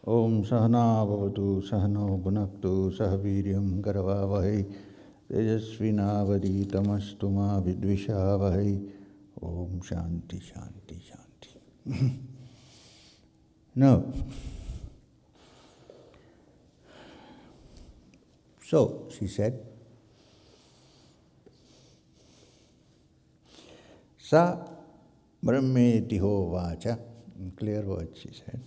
Om Sahana Bhavatu Sahano Bhunaktu Sahaviryam Karavavahai Tejasvinavadi Tamastuma Vidvishavahai. Om Shanti Shanti Shanti. Now, so she said, Sa Brahmeti ho vacha, in clear words she said,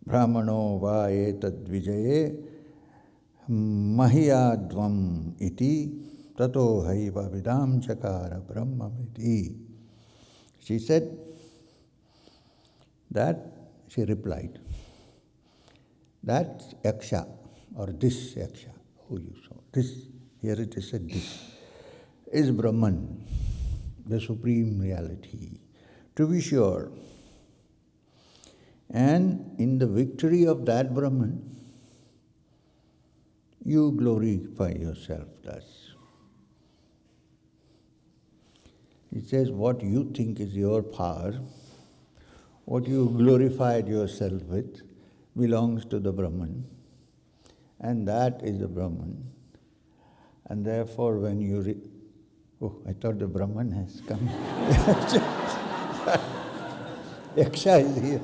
Brahmano va etad vijaye mahiyadvam iti tato haiva vidam chakara brahmamiti. She said that, she replied, that yaksha, or this yaksha, who you saw, this, here it is said this, is Brahman, the supreme reality, to be sure. And in the victory of that Brahman, you glorify yourself thus. It says what you think is your power, what you glorified yourself with, belongs to the Brahman. And that is the Brahman. And therefore when you... Oh, I thought the Brahman has come. Yaksha is here.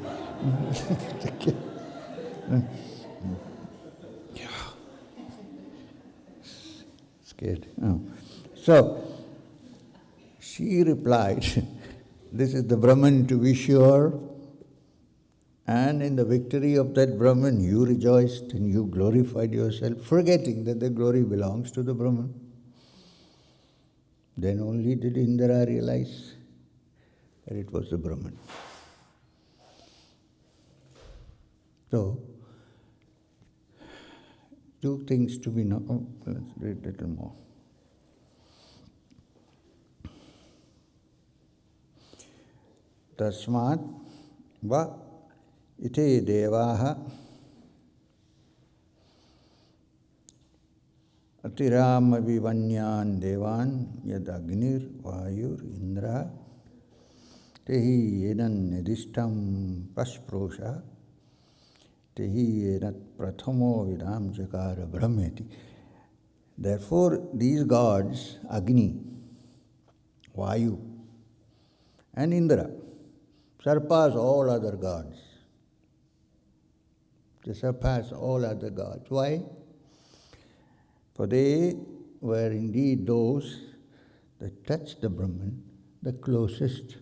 Scared. Oh. So, she replied, this is the Brahman to be sure, and in the victory of that Brahman you rejoiced and you glorified yourself, forgetting that the glory belongs to the Brahman. Then only did Indra realize that it was the Brahman. So, two things to be known. Oh, let's read a little more. Tasmat va ite devaha atirama vivanyan devan yad agnir vayur indra tehi edan nedishtam pasprosha tehi enat prathamo vidam jakara brahmeti. Therefore, these gods, Agni, Vayu, and Indra, surpass all other gods. They surpass all other gods. Why? For they were indeed those that touched the Brahman the closest.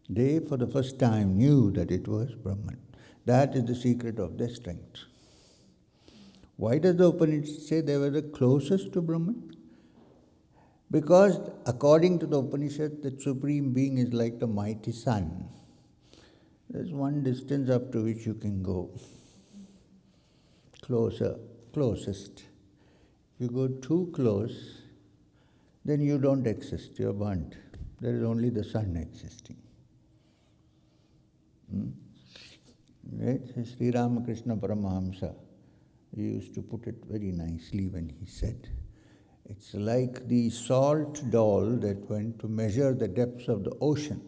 They, for the first time, knew that it was Brahman. That is the secret of their strength. Why does the Upanishads say they were the closest to Brahman? Because according to the Upanishad, the Supreme Being is like the mighty sun. There's one distance up to which you can go. Closer, closest. If you go too close, then you don't exist, you're burnt. There is only the sun existing. Right? Sri Ramakrishna Paramahamsa used to put it very nicely when he said, it's like the salt doll that went to measure the depths of the ocean.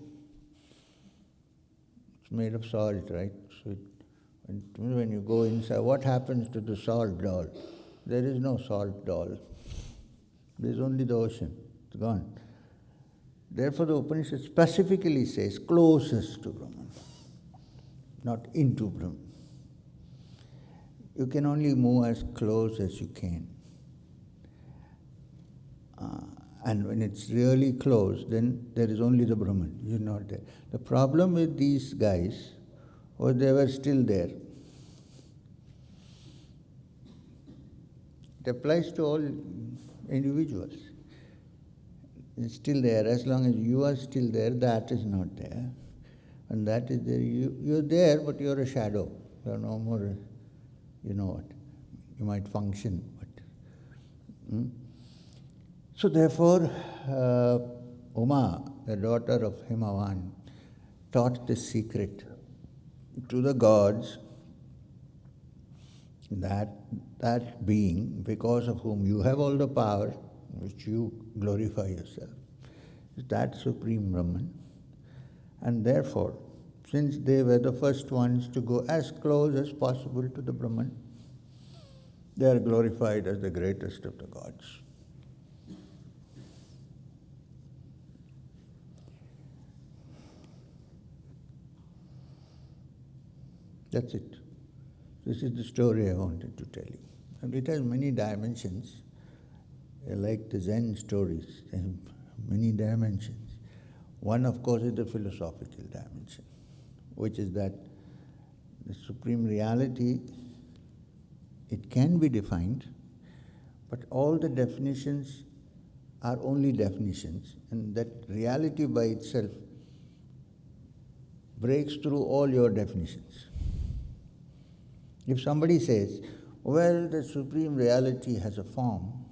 It's made of salt, right? So when you go inside, what happens to the salt doll? There is no salt doll. There is only the ocean. It's gone. Therefore, the Upanishad specifically says closest to Brahman, not into Brahman. You can only move as close as you can. And when it's really close, then there is only the Brahman. You're not there. The problem with these guys was they were still there. It applies to all individuals. It's still there. As long as you are still there, that is not there. And that is there. You're there, but you're a shadow. You're no more, you know what. You might function, but... So therefore, Uma, the daughter of Himavan, taught this secret to the gods, that being, because of whom you have all the power, which you glorify yourself, is that Supreme Brahman. And therefore, since they were the first ones to go as close as possible to the Brahman, they are glorified as the greatest of the gods. That's it. This is the story I wanted to tell you. And it has many dimensions. Like the Zen stories, they have many dimensions. One, of course, is the philosophical dimension, which is that the supreme reality, it can be defined, but all the definitions are only definitions, and that reality by itself breaks through all your definitions. If somebody says, well, the supreme reality has a form,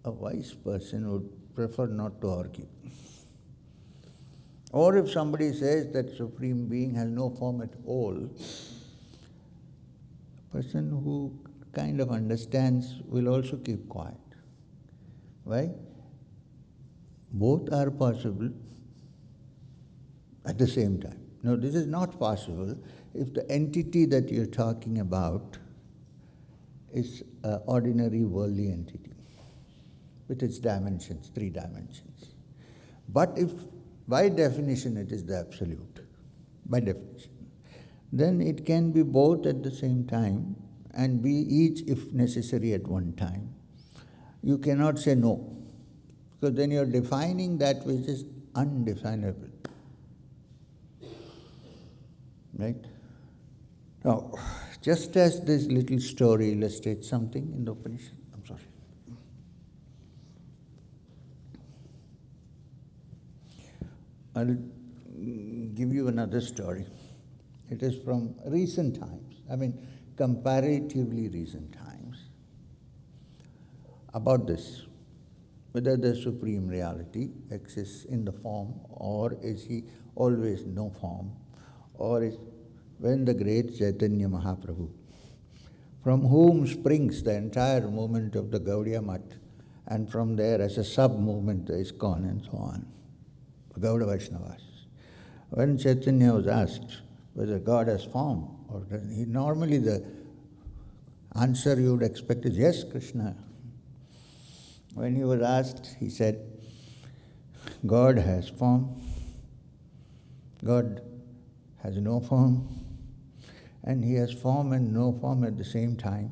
a wise person would prefer not to argue. Or if somebody says that Supreme Being has no form at all, a person who kind of understands will also keep quiet. Why? Both are possible at the same time. No, this is not possible if the entity that you're talking about is an ordinary worldly entity with its dimensions, 3 dimensions. But if by definition it is the absolute, by definition, then it can be both at the same time and be each if necessary at one time. You cannot say no, because then you're defining that which is undefinable. Right? Now, just as this little story illustrates something in the Upanishad, I'm sorry. I'll give you another story. It is from recent times, comparatively recent times, about this, whether the Supreme Reality exists in the form, or is he always no form, or is when the great Chaitanya Mahaprabhu, from whom springs the entire movement of the Gaudiya Math, and from there as a sub-movement the ISKCON and so on, Gauda Vaishnavas. When Chaitanya was asked whether God has form, or normally the answer you would expect is yes, Krishna. When he was asked, he said, God has form, God has no form, and he has form and no form at the same time,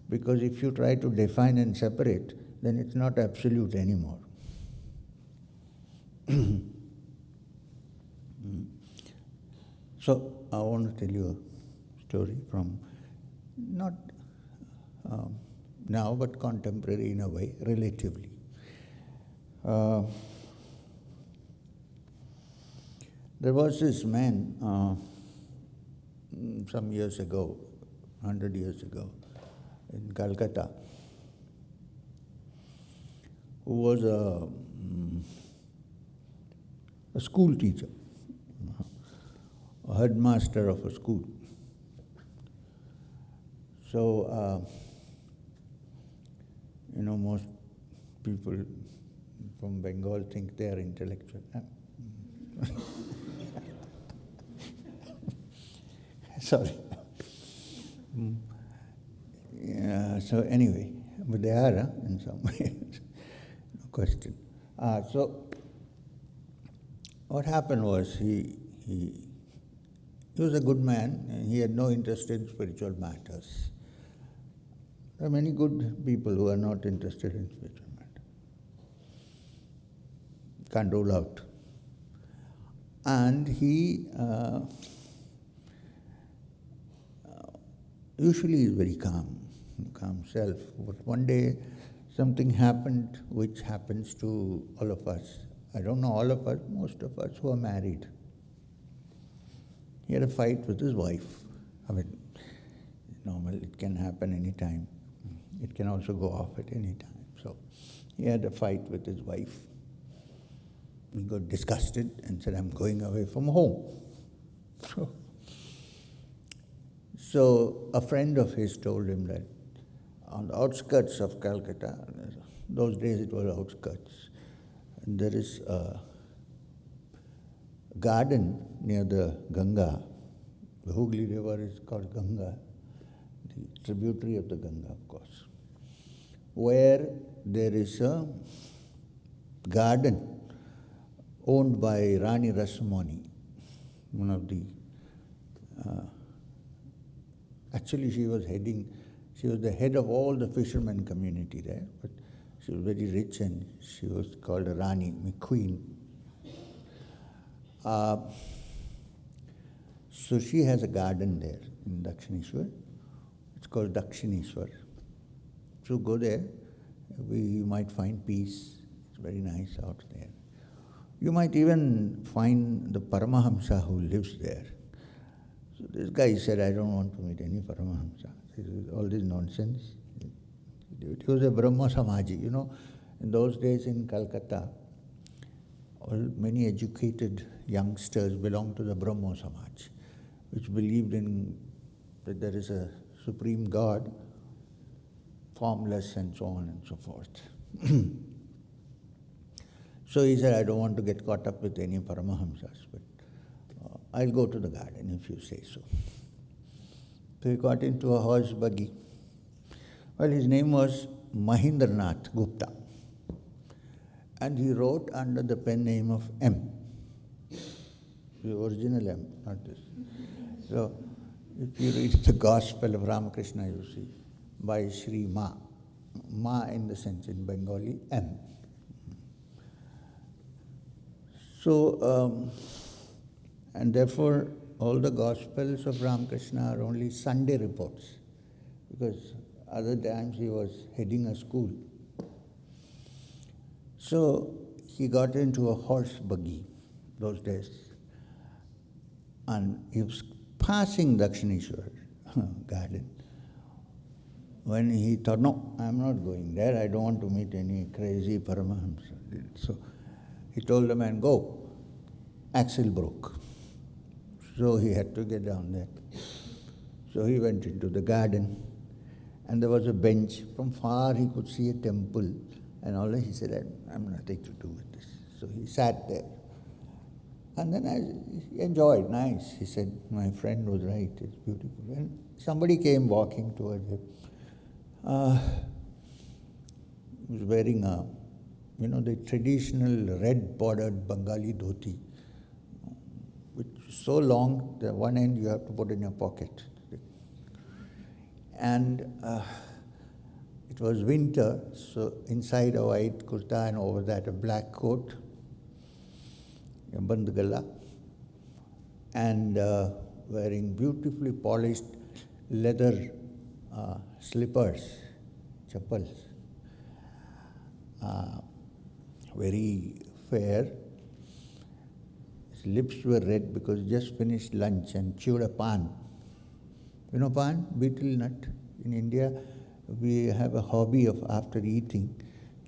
because if you try to define and separate, then it's not absolute anymore. So I want to tell you a story from not now, but contemporary in a way, relatively. There was this man some years ago, 100 years ago, in Calcutta, who was a school teacher, a headmaster of a school. So, most people from Bengal think they are intellectual. Sorry. Yeah, so anyway, but they are in some way, no question. So what happened was he was a good man, and he had no interest in spiritual matters. There are many good people who are not interested in spiritual matters. Can't rule out. And he usually is very calm self. But one day something happened which happens to all of us. I don't know all of us, most of us who are married. He had a fight with his wife. Normal, it can happen any time. It can also go off at any time. So he had a fight with his wife. He got disgusted and said, I'm going away from home. So a friend of his told him that on the outskirts of Calcutta, those days it was outskirts, and there is garden near the Ganga. The Hooghly River is called Ganga, the tributary of the Ganga, of course, where there is a garden owned by Rani Rasmani, one of the, actually she was the head of all the fishermen community there, but she was very rich and she was called a Rani, a queen. So she has a garden there in Dakshineshwar. It's called Dakshineshwar. So go there, you might find peace. It's very nice out there. You might even find the Paramahamsa who lives there. So this guy said, I don't want to meet any Paramahamsa. All this nonsense. It was a Brahma Samaji. You know, in those days in Calcutta, many educated youngsters belonged to the Brahma Samaj, which believed in that there is a supreme God, formless and so on and so forth. So he said, I don't want to get caught up with any Paramahamsas, but I'll go to the garden if you say so. So he got into a horse buggy. Well, his name was Mahindranath Gupta. And he wrote under the pen name of M. The original M, not this. So, if you read the Gospel of Ramakrishna, you see, by Sri Ma. Ma in the sense in Bengali, M. So, and therefore, all the Gospels of Ramakrishna are only Sunday reports, because other times he was heading a school. So he got into a horse buggy those days, and he was passing Dakshineshwar garden when he thought, no, I'm not going there, I don't want to meet any crazy Paramahamsa. So he told the man, go. Axle broke. So he had to get down there. So he went into the garden, and there was a bench. From far he could see a temple, and all that. He said, I'm nothing to do with this. So he sat there. And then he enjoyed, nice. He said, my friend was right, it's beautiful. And somebody came walking towards him. He was wearing the traditional red bordered Bengali dhoti, which is so long that one end you have to put in your pocket. And it was winter, so inside a white kurta and over that a black coat, a bandgala, and wearing beautifully polished leather slippers, chappals, very fair. His lips were red because he just finished lunch and chewed a pan. You know pan? Betel nut. In India, we have a hobby of, after eating,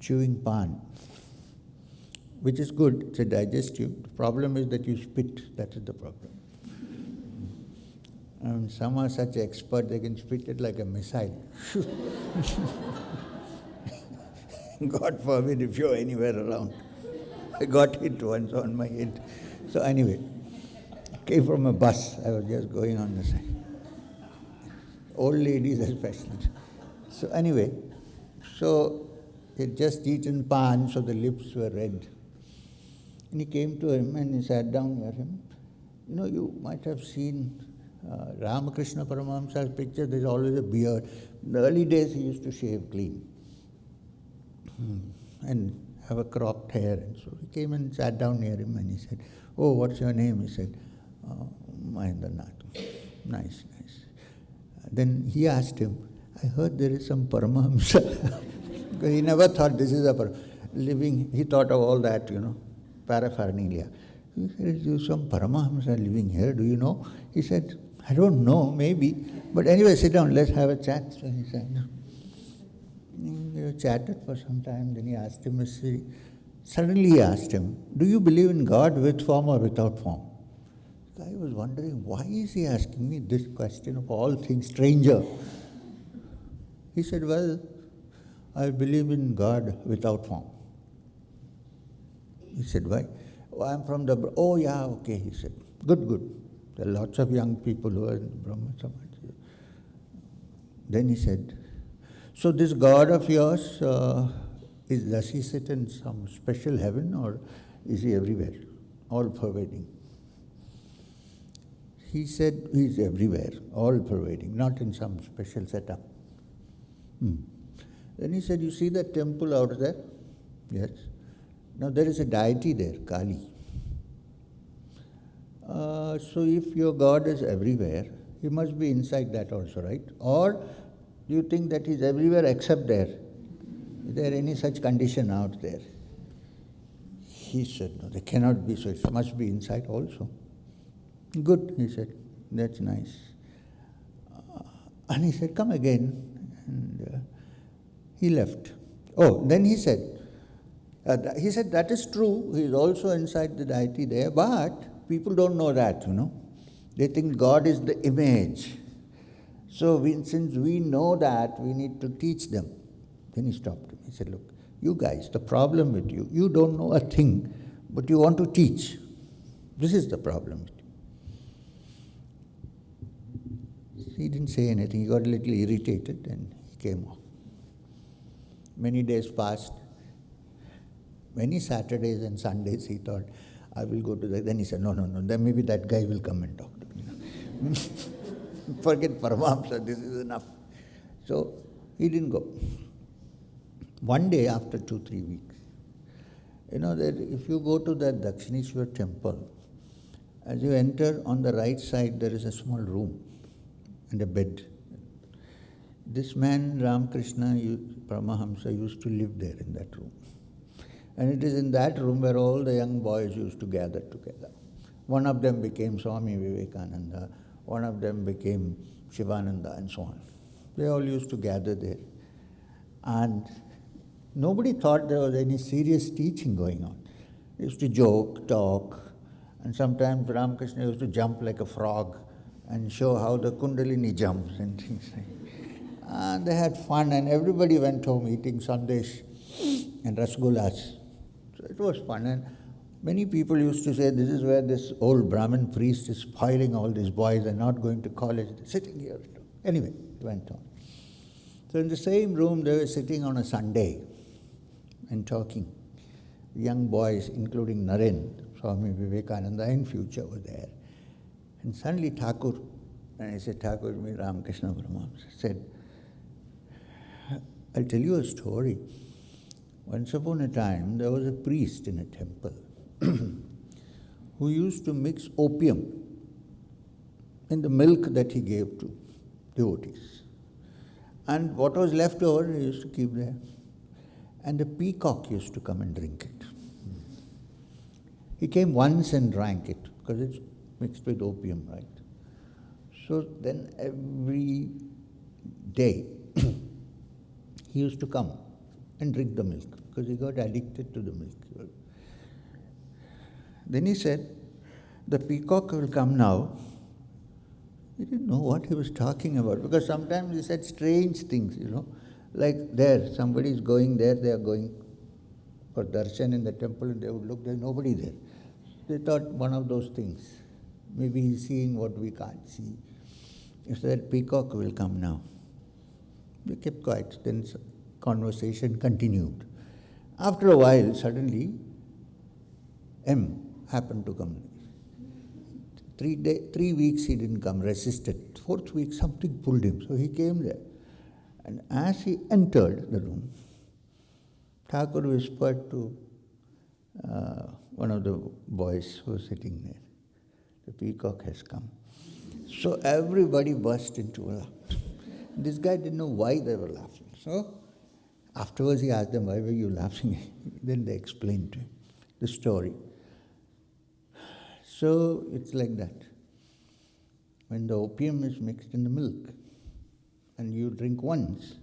chewing pan, which is good, it's a digestive. The problem is that you spit, that is the problem. Some are such expert, they can spit it like a missile. God forbid if you're anywhere around. I got hit once on my head. So anyway, came from a bus, I was just going on the side. Old ladies especially. So anyway, so he'd just eaten pan, so the lips were red. And he came to him and he sat down near him. You know, you might have seen Ramakrishna Paramahamsa's picture, there's always a beard. In the early days, he used to shave clean and have a cropped hair. And so he came and sat down near him and he said, oh, what's your name? He said, Mahindranath. Nice, nice. Then he asked him, I heard there is some Paramahamsa. Because he never thought this is a living, he thought of all that, paraphernalia. He said, there's some Paramahamsa living here, do you know? He said, I don't know, maybe. But anyway, sit down, let's have a chat. So he said, no. They chatted for some time, then he asked him, suddenly he asked him, do you believe in God with form or without form? The guy was wondering, why is he asking me this question of all things, stranger? He said, well, I believe in God without form. He said, why? Oh, I'm from the... Oh, yeah, okay, he said. Good, good. There are lots of young people who are in the Brahma Samaj. Then he said, so this God of yours, does he sit in some special heaven or is he everywhere, all pervading? He said he's everywhere, all pervading, not in some special setup. Then he said, you see that temple out there? Yes. Now there is a deity there, Kali. So if your God is everywhere, he must be inside that also, right? Or do you think that he's everywhere except there? Is there any such condition out there? He said, no, there cannot be, so it must be inside also. Good, he said, that's nice. And he said, come again. And he left. Oh, then he said, that is true, he is also inside the deity there, but people don't know that, They think God is the image. So since we know that, we need to teach them. Then he stopped him. He said, look, you guys, the problem with you, you don't know a thing, but you want to teach. This is the problem with you. He didn't say anything. He got a little irritated and he came off. Many days passed. Many Saturdays and Sundays he thought, I will go to that. Then he said, no, then maybe that guy will come and talk to me. Forget Paramahamsa, this is enough. So he didn't go. One day after 2-3 weeks, that if you go to that Dakshineshwar temple, as you enter on the right side, there is a small room and a bed. This man, Ramakrishna, Paramahamsa, used to live there in that room. And it is in that room where all the young boys used to gather together. One of them became Swami Vivekananda, one of them became Shivananda, and so on. They all used to gather there. And nobody thought there was any serious teaching going on. They used to joke, talk, and sometimes Ramakrishna used to jump like a frog and show how the Kundalini jumps and things like that. And they had fun, and everybody went home eating sandesh and rasgullas. So it was fun, and many people used to say, this is where this old Brahmin priest is spoiling all these boys, they're not going to college, they're sitting here. Anyway, it went on. So in the same room, they were sitting on a Sunday and talking. Young boys, including Naren, Swami Vivekananda in future were there. And suddenly Thakur, and I said, Thakur, me Ramakrishna Paramahamsa, said, I'll tell you a story. Once upon a time, there was a priest in a temple who used to mix opium in the milk that he gave to devotees. And what was left over, he used to keep there. And the peacock used to come and drink it. He came once and drank it, because it's mixed with opium, right? So then every day, he used to come and drink the milk, because he got addicted to the milk. Then he said, the peacock will come now. He didn't know what he was talking about, because sometimes he said strange things, like there, somebody is going there, they are going for darshan in the temple, and they would look, there's nobody there. They thought one of those things. Maybe he's seeing what we can't see. He said, peacock will come now. They kept quiet. Then conversation continued. After a while, suddenly, M happened to come. 3 weeks he didn't come, resisted. 4th week, something pulled him. So he came there. And as he entered the room, Thakur whispered to one of the boys who was sitting there, the peacock has come. So everybody burst into a laugh. This guy didn't know why they were laughing. So afterwards he asked them, why were you laughing? Then they explained to him the story. So it's like that. When the opium is mixed in the milk, and you drink once,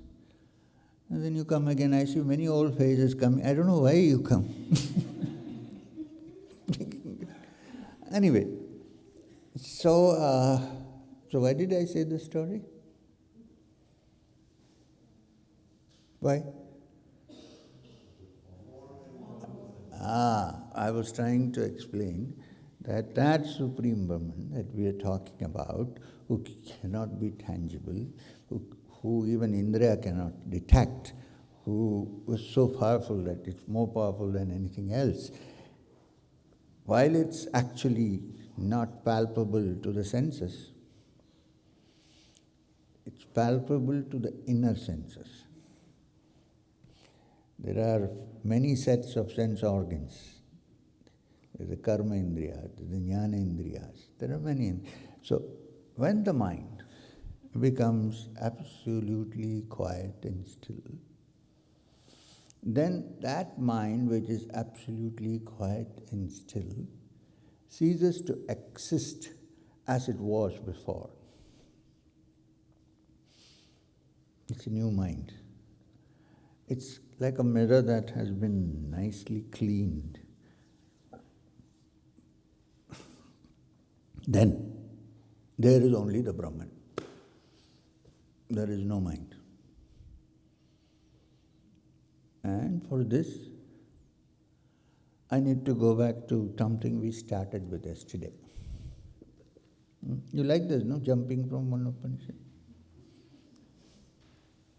and then you come again. I see many old faces coming. I don't know why you come. Anyway, so why did I say this story? Why? I was trying to explain that that Supreme Brahman that we are talking about, who cannot be tangible, who even Indriya cannot detect, who was so powerful that it's more powerful than anything else, while it's actually not palpable to the senses, it's palpable to the inner senses. There are many sets of sense organs. There's the karma indriya, there's the jnana indriyas. There are many. So when the mind becomes absolutely quiet and still, then that mind which is absolutely quiet and still ceases to exist as it was before. It's a new mind. It's like a mirror that has been nicely cleaned. Then there is only the Brahman. There is no mind. And for this, I need to go back to something we started with yesterday. You like this, no? Jumping from one Upanishad?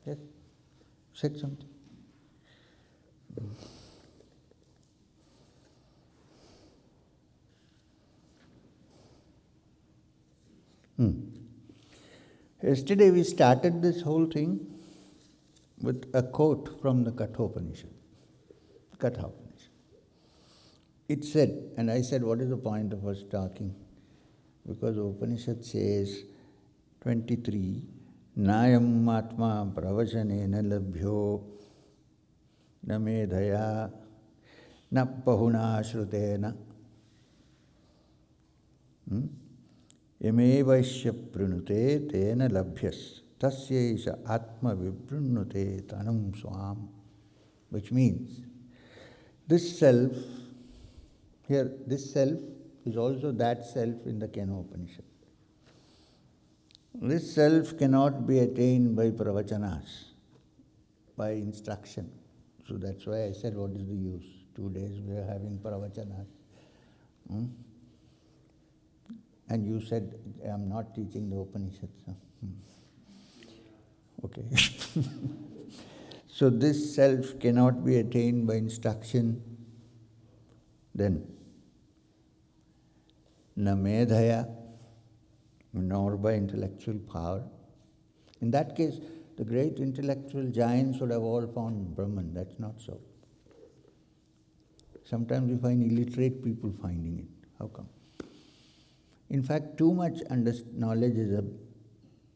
Yes? Said something. Yesterday we started this whole thing with a quote from the Kathopanishad. Kathopanishad. It said, and I said, what is the point of us talking? Because the Upanishad says, 23, Nayam atma pravachanena labhyo na medhaya na pahuna shrutena yamevaishya prunute tena labhyas tasyaisha atma vibrunute tanam swam. Which means, this self, here, this self is also that self in the Kena Upanishad. This self cannot be attained by pravachanas, by instruction. So that's why I said, what is the use? 2 days we are having pravachanas. And you said, I'm not teaching the Upanishads. Okay. So this self cannot be attained by instruction. Then, na medhaya, nor by intellectual power. In that case, the great intellectual giants would have all found Brahman. That's not so. Sometimes we find illiterate people finding it. How come? In fact, too much knowledge is a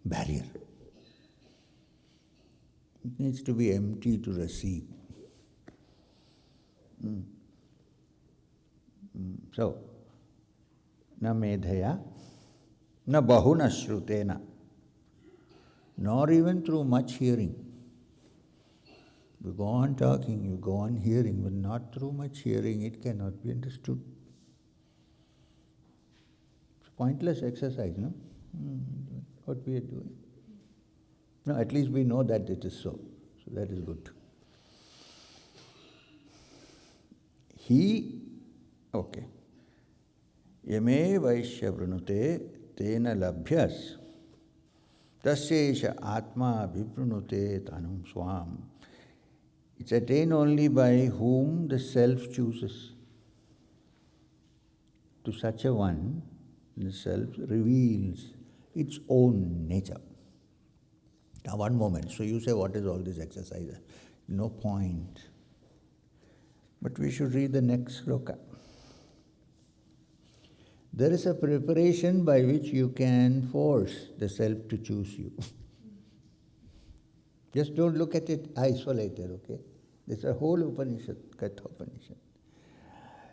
barrier. It needs to be empty to receive. So, na medhaya, na bahuna shrutena, nor even through much hearing. You go on talking, you go on hearing, but not through much hearing, it cannot be understood. It's pointless exercise, no? What we are doing. No, at least we know that it is so. So that is good. Okay. Yame vaishya vrinute tena labhyas tasyesha atma viprinute tanam swam. It's attained only by whom the self chooses. To such a one, the self reveals its own nature. Now, one moment. So you say, what is all this exercise? No point. But we should read the next sloka. There is a preparation by which you can force the self to choose you. Just don't look at it isolated, okay? There's a whole Upanishad, Kathopanishad.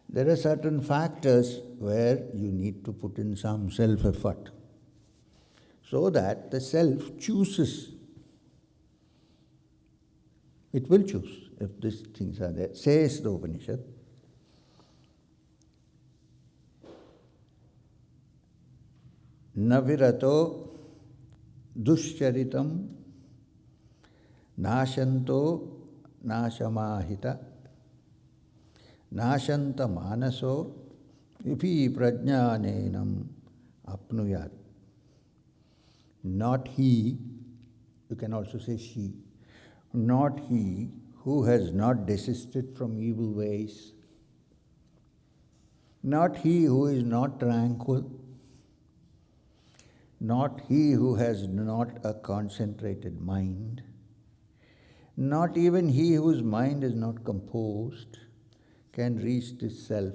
There are certain factors where you need to put in some self-effort so that the self chooses. It will choose if these things are there. Says the Upanishad, Navirato dushcharitam nashanto nashamahita nashanta manaso ipi prajnanenam apnuyat. Not he, you can also say she, not he who has not desisted from evil ways, not he who is not tranquil, not he who has not a concentrated mind, not even he whose mind is not composed can reach this self.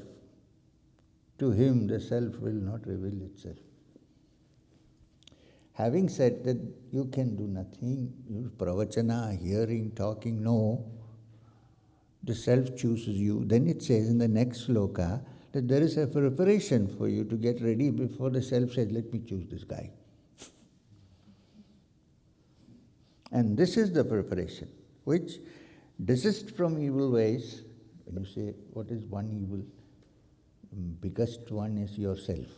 To him the self will not reveal itself. Having said that you can do nothing, pravachana, hearing, talking, no, the self chooses you. Then it says in the next sloka that there is a preparation for you to get ready before the self says, let me choose this guy. And this is the preparation, which desist from evil ways. When you say, what is one evil? Biggest one is yourself.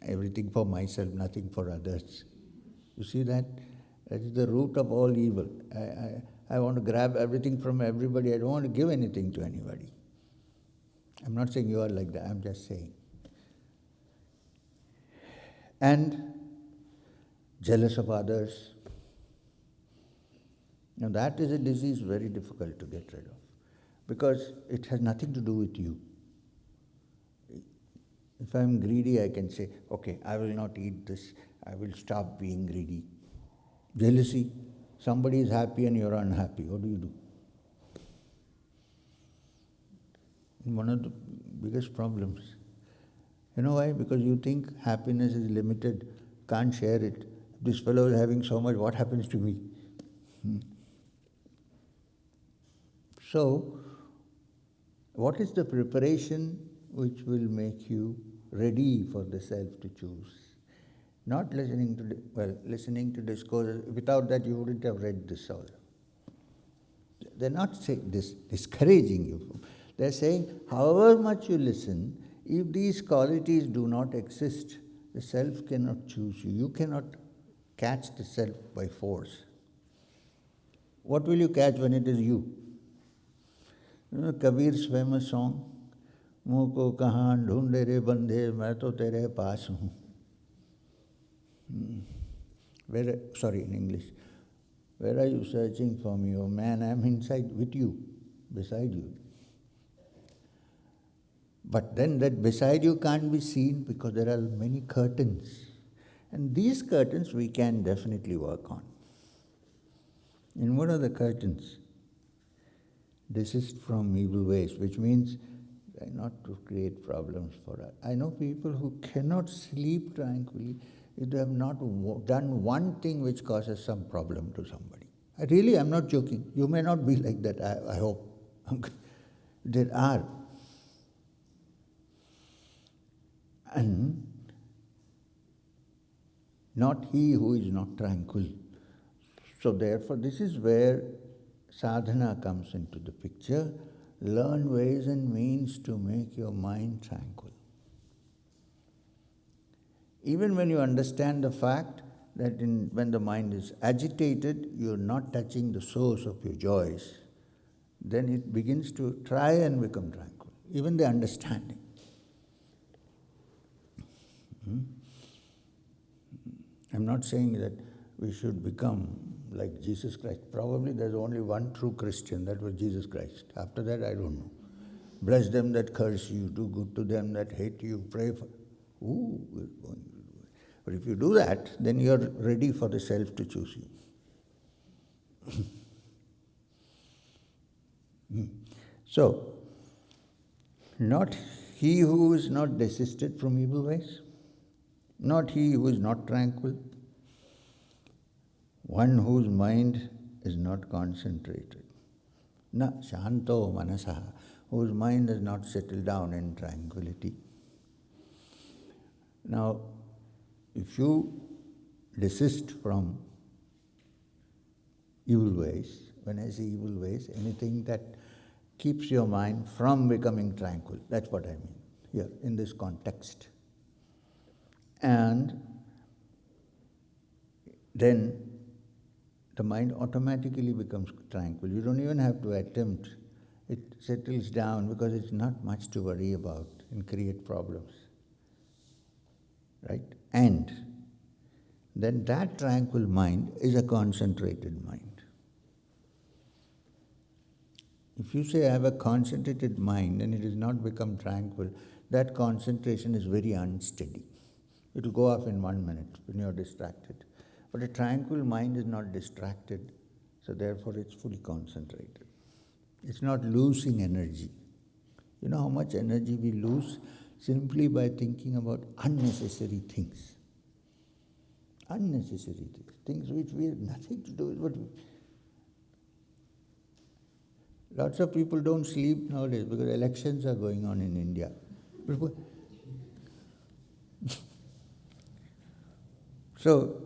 Everything for myself, nothing for others. You see that? That is the root of all evil. I want to grab everything from everybody. I don't want to give anything to anybody. I'm not saying you are like that. I'm just saying. And jealous of others. Now that is a disease very difficult to get rid of, because it has nothing to do with you. If I'm greedy, I can say, okay, I will not eat this. I will stop being greedy. Jealousy. Somebody is happy and you're unhappy. What do you do? One of the biggest problems. You know why? Because you think happiness is limited, can't share it. This fellow is having so much, what happens to me? So, what is the preparation which will make you ready for the self to choose? Not listening to, listening to discourses. Without that, you wouldn't have read this all. They're not discouraging you. They're saying, however much you listen, if these qualities do not exist, the self cannot choose you. You cannot catch the self by force. What will you catch when it is you? You know Kabir's famous song, "Muh ko kahan dhoonde re bandhe, main to tere paas hoon." In English. Where are you searching for me? Oh man, I am inside with you, beside you. But then that beside you can't be seen because there are many curtains. And these curtains we can definitely work on. And what are the curtains? Desist from evil ways, which means not to create problems for us. I know people who cannot sleep tranquilly if they have not done one thing which causes some problem to somebody. I'm not joking. You may not be like that, I hope. There are. And not he who is not tranquil. So therefore, this is where sadhana comes into the picture. Learn ways and means to make your mind tranquil. Even when you understand the fact that when the mind is agitated, you're not touching the source of your joys, then it begins to try and become tranquil. Even the understanding. I'm not saying that we should become like Jesus Christ. Probably there's only one true Christian, that was Jesus Christ. After that, I don't know. Bless them that curse you, do good to them that hate you, pray for... But if you do that, then you're ready for the self to choose you. So, not he who is not desisted from evil ways, not he who is not tranquil, one whose mind is not concentrated, na shanto manasa, whose mind is not settled down in tranquility. Now, if you desist from evil ways, when I say evil ways, anything that keeps your mind from becoming tranquil, that's what I mean here in this context. And then the mind automatically becomes tranquil. You don't even have to attempt. it settles down because it's not much to worry about and create problems. Right? And then that tranquil mind is a concentrated mind. If you say I have a concentrated mind and it has not become tranquil, that concentration is very unsteady. It will go off in 1 minute when you are distracted. But a tranquil mind is not distracted, so therefore it's fully concentrated. It's not losing energy. You know how much energy we lose simply by thinking about unnecessary things. Unnecessary things. Things which we have nothing to do with what we... Lots of people don't sleep nowadays because elections are going on in India. So,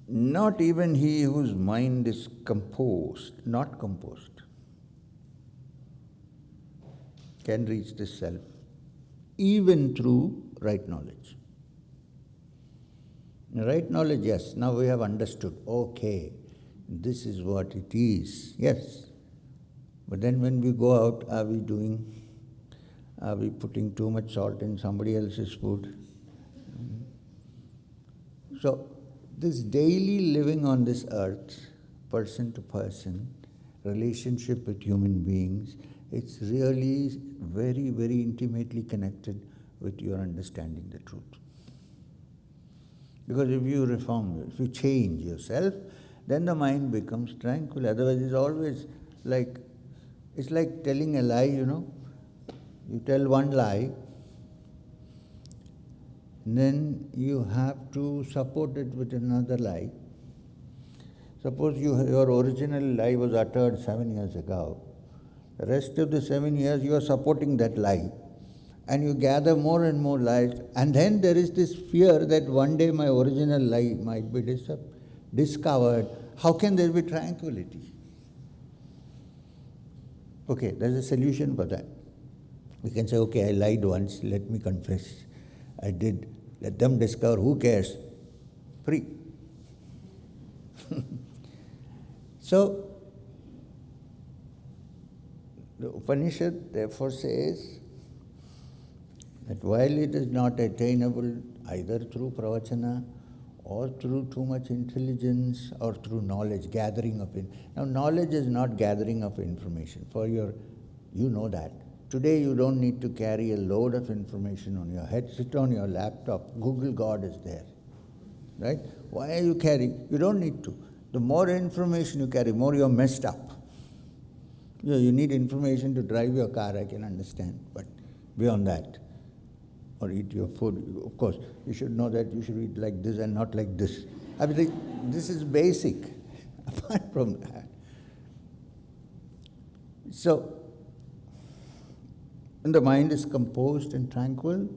not even he whose mind is not composed, can reach this self, even through right knowledge. Right knowledge, yes, now we have understood, okay, this is what it is, yes. But then when we go out, are we putting too much salt in somebody else's food? So, this daily living on this earth, person to person, relationship with human beings, it's really very, very intimately connected with your understanding the truth. Because if you reform, if you change yourself, then the mind becomes tranquil. Otherwise, it's always like, it's like telling a lie, you know. You tell one lie, then you have to support it with another lie. Suppose your original lie was uttered 7 years ago. The rest of the 7 years you are supporting that lie. And you gather more and more lies. And then there is this fear that one day my original lie might be discovered. How can there be tranquility? Okay, there's a solution for that. We can say, okay, I lied once, let me confess. I did. Let them discover, who cares? Free. So, the Upanishad therefore says that while it is not attainable either through pravachana or through too much intelligence or through knowledge, gathering of it. Now, knowledge is not gathering of information. You know that. Today you don't need to carry a load of information on your head. Sit on your laptop. Google God is there. Right? Why are you carrying? You don't need to. The more information you carry, more you're messed up. You need information to drive your car, I can understand. But beyond that, or eat your food, of course, you should know that you should eat like this and not like this. I mean, this is basic. Apart from that. So, when the mind is composed and tranquil,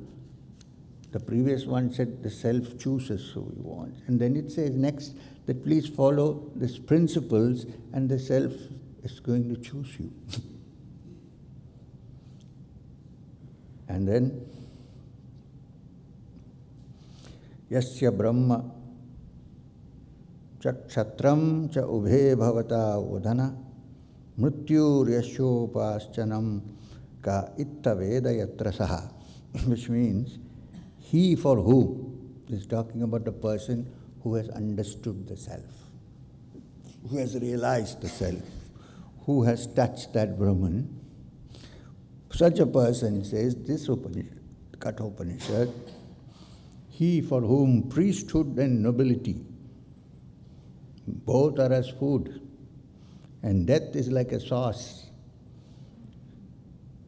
the previous one said the self chooses who we want. And then it says next that please follow these principles and the self is going to choose you. And then, Yasya Brahma Chakshatram cha ubhe bhavata udhana mrityur yashopaschanam ka itta veda yatra saha. Which means, he for whom is talking about a person who has understood the self, who has realized the self, who has touched that Brahman. Such a person, says this Upanishad, Katha Upanishad, he for whom priesthood and nobility both are as food, and death is like a sauce.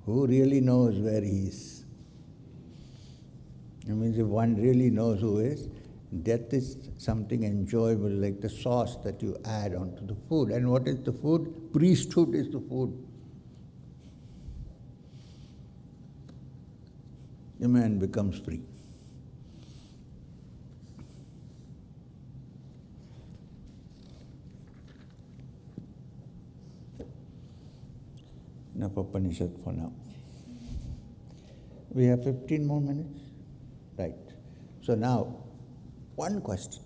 Who really knows where he is? It means if one really knows who is, death is something enjoyable, like the sauce that you add onto the food. And what is the food? Priesthood is the food. The man becomes free. Enough Upanishad for now. We have 15 more minutes? Right. So now, One question.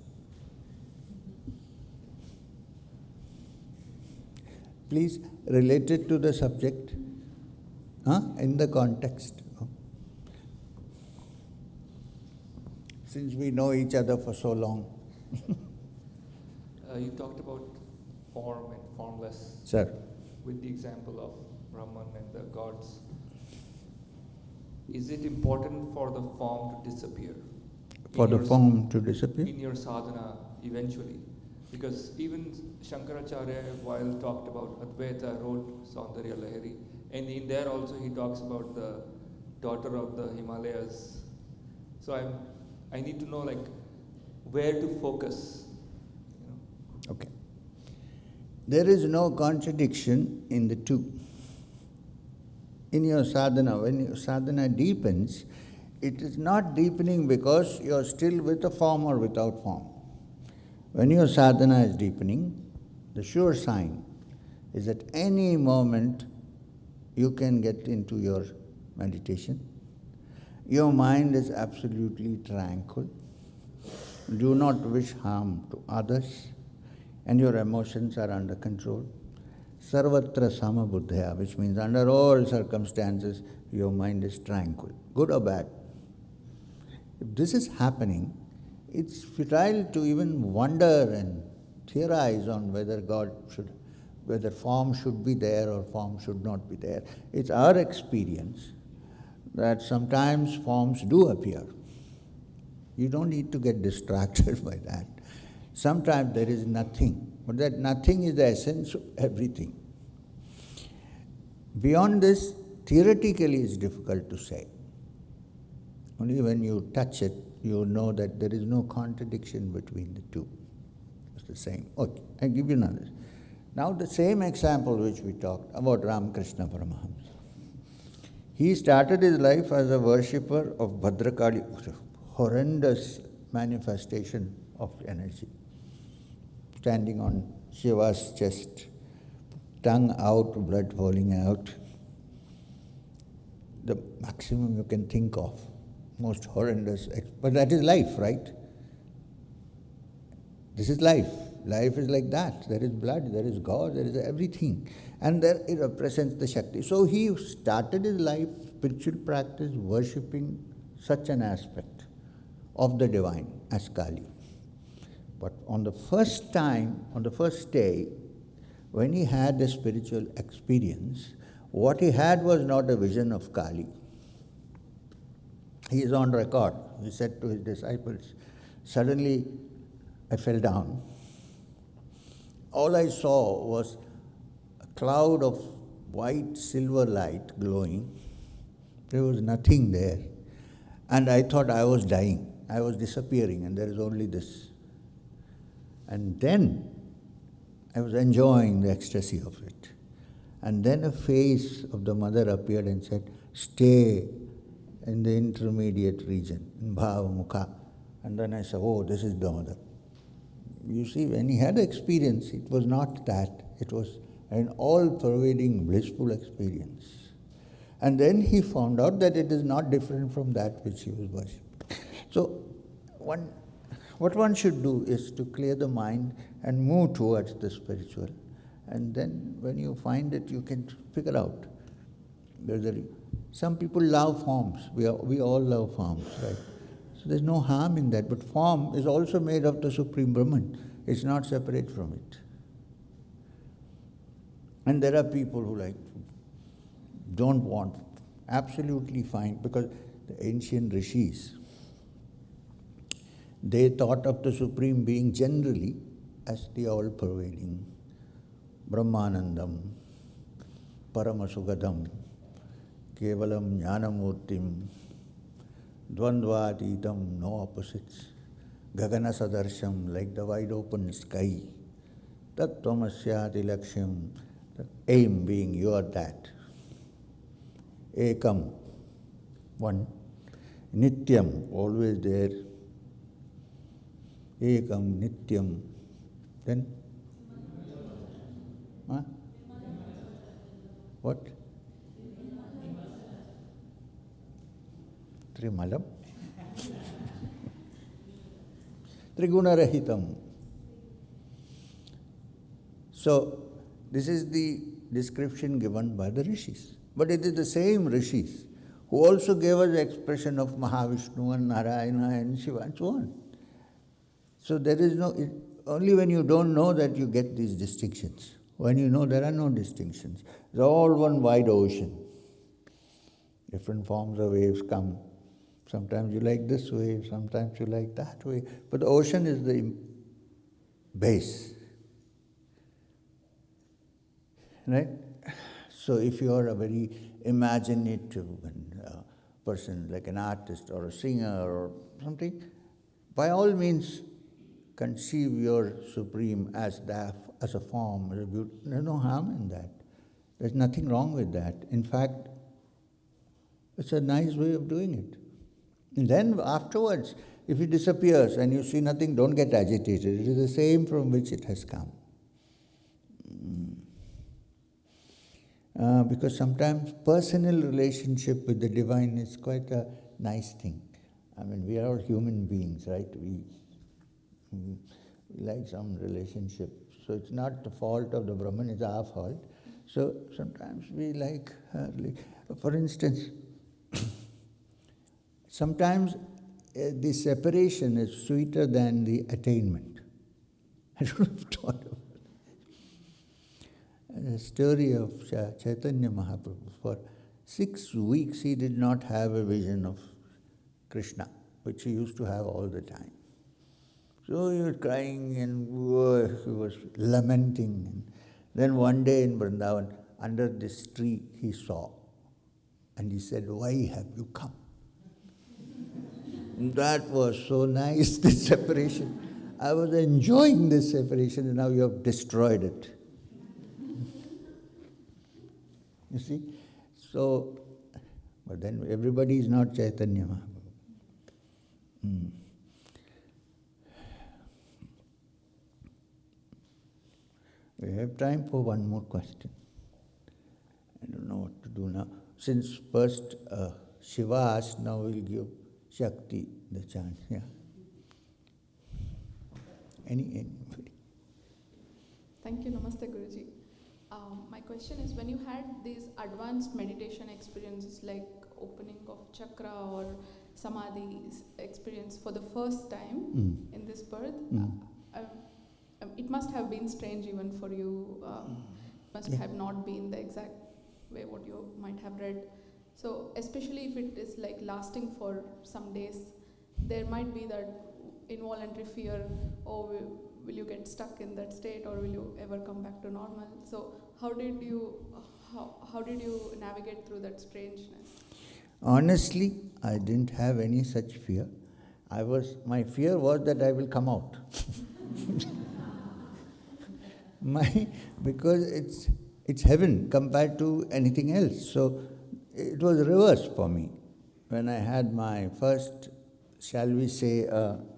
Please relate it to the subject, in the context. Since we know each other for so long. You talked about form and formless. Sir. With the example of Brahman and the gods. Is it important for the form to disappear? For the form to disappear? In your sadhana, eventually. Because even Shankaracharya, while talked about Advaita, wrote Saundarya Lahari. And in there also he talks about the daughter of the Himalayas. So I need to know like where to focus. Okay. There is no contradiction in the two. In your sadhana, when your sadhana deepens, it is not deepening because you are still with a form or without form. When your sadhana is deepening, the sure sign is that any moment you can get into your meditation. Your mind is absolutely tranquil. Do not wish harm to others, and your emotions are under control. Sarvatra samabuddhaya, which means under all circumstances, your mind is tranquil, good or bad. If this is happening, it's futile to even wonder and theorize on whether form should be there or form should not be there. It's our experience that sometimes forms do appear. You don't need to get distracted by that. Sometimes there is nothing, but that nothing is the essence of everything. Beyond this, theoretically it's difficult to say. Only when you touch it, you know that there is no contradiction between the two. It's the same. Okay, I'll give you another. Now the same example which we talked about Ramakrishna Paramahamsa. He started his life as a worshipper of Bhadrakali, horrendous manifestation of energy. Standing on Shiva's chest, tongue out, blood falling out. The maximum you can think of. Most horrendous, but that is life, right? This is life. Life is like that. There is blood, there is God, there is everything. And there it represents the Shakti. So he started his life, spiritual practice, worshipping such an aspect of the divine as Kali. But on the first day, when he had a spiritual experience, what he had was not a vision of Kali. He is on record. He said to his disciples, suddenly I fell down. All I saw was a cloud of white silver light glowing. There was nothing there. And I thought I was dying. I was disappearing and there is only this. And then I was enjoying the ecstasy of it. And then a face of the mother appeared and said, stay in the intermediate region, in Bhava Mukha. And then I said, oh, this is the mother. You see, when he had experience, it was not that. It was an all-pervading, blissful experience. And then he found out that it is not different from that which he was worshipping. So, what one should do is to clear the mind and move towards the spiritual. And then when you find it, you can figure out. Some people love forms. We all love forms, right? So there's no harm in that. But form is also made of the Supreme Brahman. It's not separate from it. And there are people who don't want, absolutely fine, because the ancient rishis, they thought of the Supreme Being generally as the all-pervading Brahmanandam, Paramasugadam, Kevalam Jnanamurtim, Dvandvatitam, no opposites, Gagana Sadarsham, like the wide open sky, Tattvamasya Laksham, the aim being you are that. Ekam, one. Nityam, always there. Ekam, Nityam. Then? Huh? What? Trimalam? Trigunarahitam. So, this is the description given by the rishis. But it is the same rishis who also gave us the expression of Mahavishnu and Narayana and Shiva and so on. So there is no, only when you don't know that you get these distinctions. When you know there are no distinctions. It's all one wide ocean. Different forms of waves come. Sometimes you like this wave, sometimes you like that wave. But the ocean is the base. Right? So if you are a very imaginative person, like an artist or a singer or something, by all means conceive your Supreme as a form, as a beauty. There's no harm in that. There's nothing wrong with that. In fact, it's a nice way of doing it. And then afterwards, if it disappears and you see nothing, don't get agitated. It is the same from which it has come. Because sometimes personal relationship with the divine is quite a nice thing. I mean, we are all human beings, right? We like some relationship. So it's not the fault of the Brahman, it's our fault. So sometimes we like, for instance, sometimes the separation is sweeter than the attainment. I don't know if you've thought about it. The story of Chaitanya Mahaprabhu. For 6 weeks he did not have a vision of Krishna, which he used to have all the time. So he was crying and he was lamenting. And then one day in Vrindavan, under this tree, he saw. And he said, "Why have you come?" That was so nice, this separation. I was enjoying this separation and now you have destroyed it. You see? So, but then everybody is not Chaitanya Mahaprabhu. We have time for one more question. I don't know what to do now. Since first Shiva asked, now we'll give Shakti the chance. Yeah. Anybody? Thank you, Namaste Guruji. My question is, when you had these advanced meditation experiences like opening of chakra or samadhi experience for the first time in this birth, it must have been strange even for you. Must have not been the exact way what you might have read. So especially if it is like lasting for some days, there might be that involuntary fear, oh, will you get stuck in that state or will you ever come back to normal? So how did you navigate through that strangeness? Honestly, I didn't have any such fear. My fear was that I will come out. Because it's heaven compared to anything else. So it was reverse for me. When I had my first, shall we say,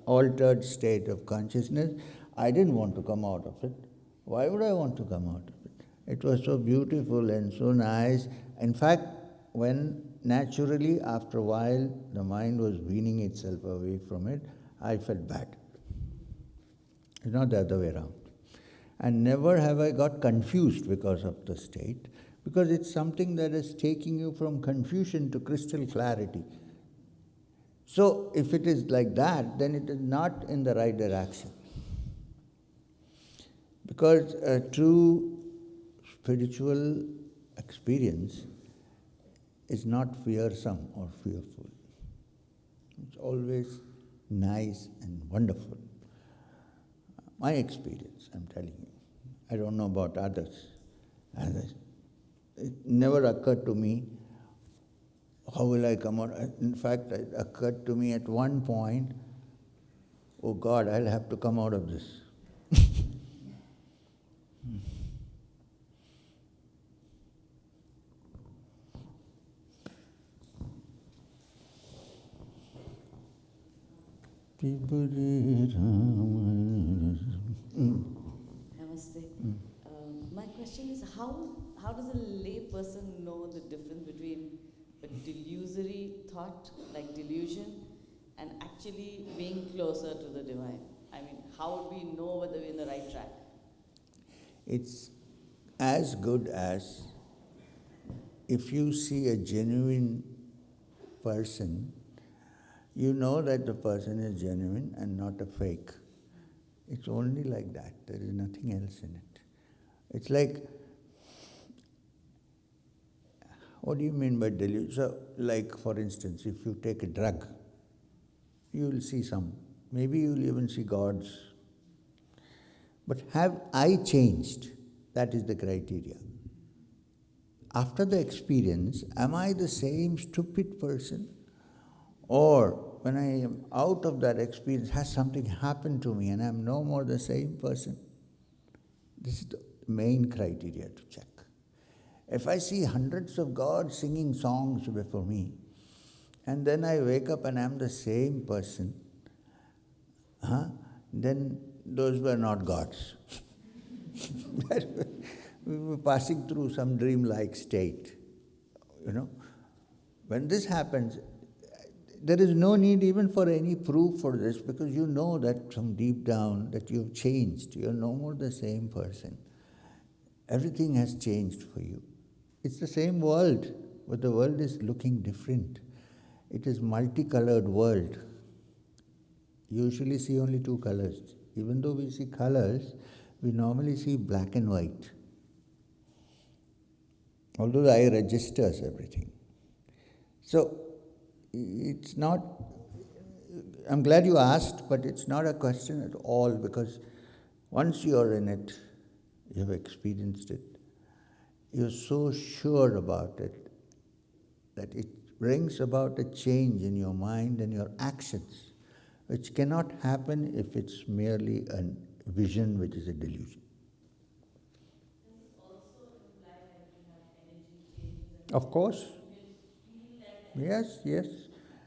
altered state of consciousness, I didn't want to come out of it. Why would I want to come out of it? It was so beautiful and so nice. In fact, when naturally, after a while, the mind was weaning itself away from it, I felt bad. It's not the other way around. And never have I got confused because of the state, because it's something that is taking you from confusion to crystal clarity. So if it is like that, then it is not in the right direction. Because a true spiritual experience is not fearsome or fearful. It's always nice and wonderful. My experience, I'm telling you. I don't know about others. It never occurred to me, how will I come out? In fact, it occurred to me at one point, oh God, I'll have to come out of this. Namaste. My question is, how does a lay person know the difference between a delusory thought, like delusion, and actually being closer to the divine? I mean, how would we know whether we're in the right track? It's as good as if you see a genuine person, you know that the person is genuine and not a fake. It's only like that. There is nothing else in it. It's like, what do you mean by delusion? So, like for instance, if you take a drug, you will see some. Maybe you will even see gods. But have I changed? That is the criteria. After the experience, am I the same stupid person? Or when I am out of that experience, has something happened to me and I am no more the same person? This is the main criteria to check. If I see hundreds of gods singing songs before me, and then I wake up and I am the same person, then those were not gods. We were passing through some dreamlike state. When this happens, there is no need even for any proof for this, because you know that from deep down that you've changed. You're no more the same person. Everything has changed for you. It's the same world, but the world is looking different. It is multicolored world. You usually see only two colors. Even though we see colors, we normally see black and white. Although the eye registers everything. So, it's not, I'm glad you asked, but it's not a question at all, because once you're in it, you've experienced it, you're so sure about it that it brings about a change in your mind and your actions, which cannot happen if it's merely a vision which is a delusion. Does it also imply that we have energy changes? Of course. Yes, yes.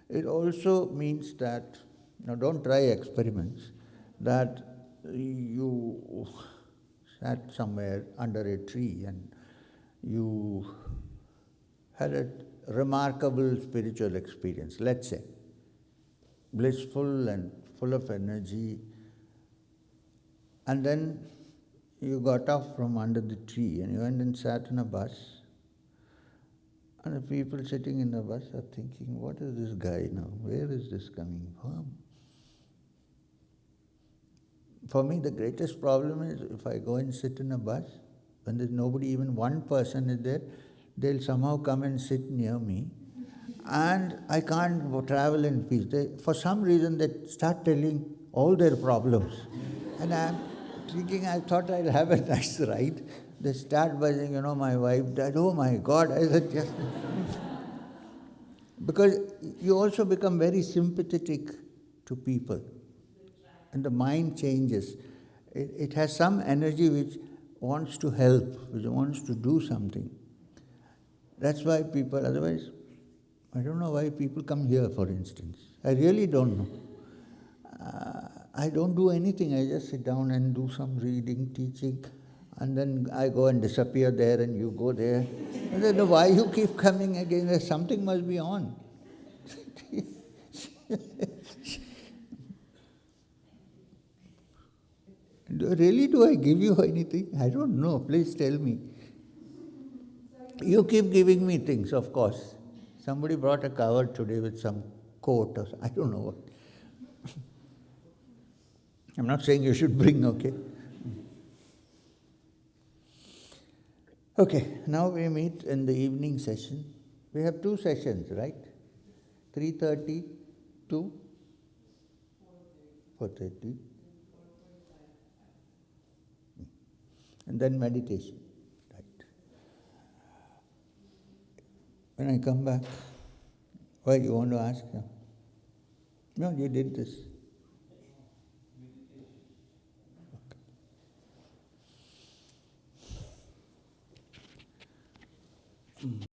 It also means that, don't try experiments, that you sat somewhere under a tree and you had a remarkable spiritual experience, let's say, blissful and full of energy, and then you got off from under the tree and you went and sat in a bus. And the people sitting in the bus are thinking, what is this guy now? Where is this coming from? For me, the greatest problem is if I go and sit in a bus, when there's nobody, even one person is there, they'll somehow come and sit near me, and I can't travel in peace. For some reason, they start telling all their problems. And I'm thinking, I thought I'll have a nice ride. They start by saying, my wife died. Oh my God, I said, yes. Because you also become very sympathetic to people. And the mind changes. It has some energy which wants to help, which wants to do something. That's why people, otherwise, I don't know why people come here, for instance. I really don't know. I don't do anything. I just sit down and do some reading, teaching, and then I go and disappear there and you go there. I don't know why you keep coming again. Something must be on. Really, do I give you anything? I don't know. Please tell me. You keep giving me things, of course. Somebody brought a cover today with some coat or I don't know what. I'm not saying you should bring, okay? Okay, now we meet in the evening session. We have two sessions, right? 3:30 to 4:30. And then meditation, right? When I come back, why you want to ask? No, you did this. Okay.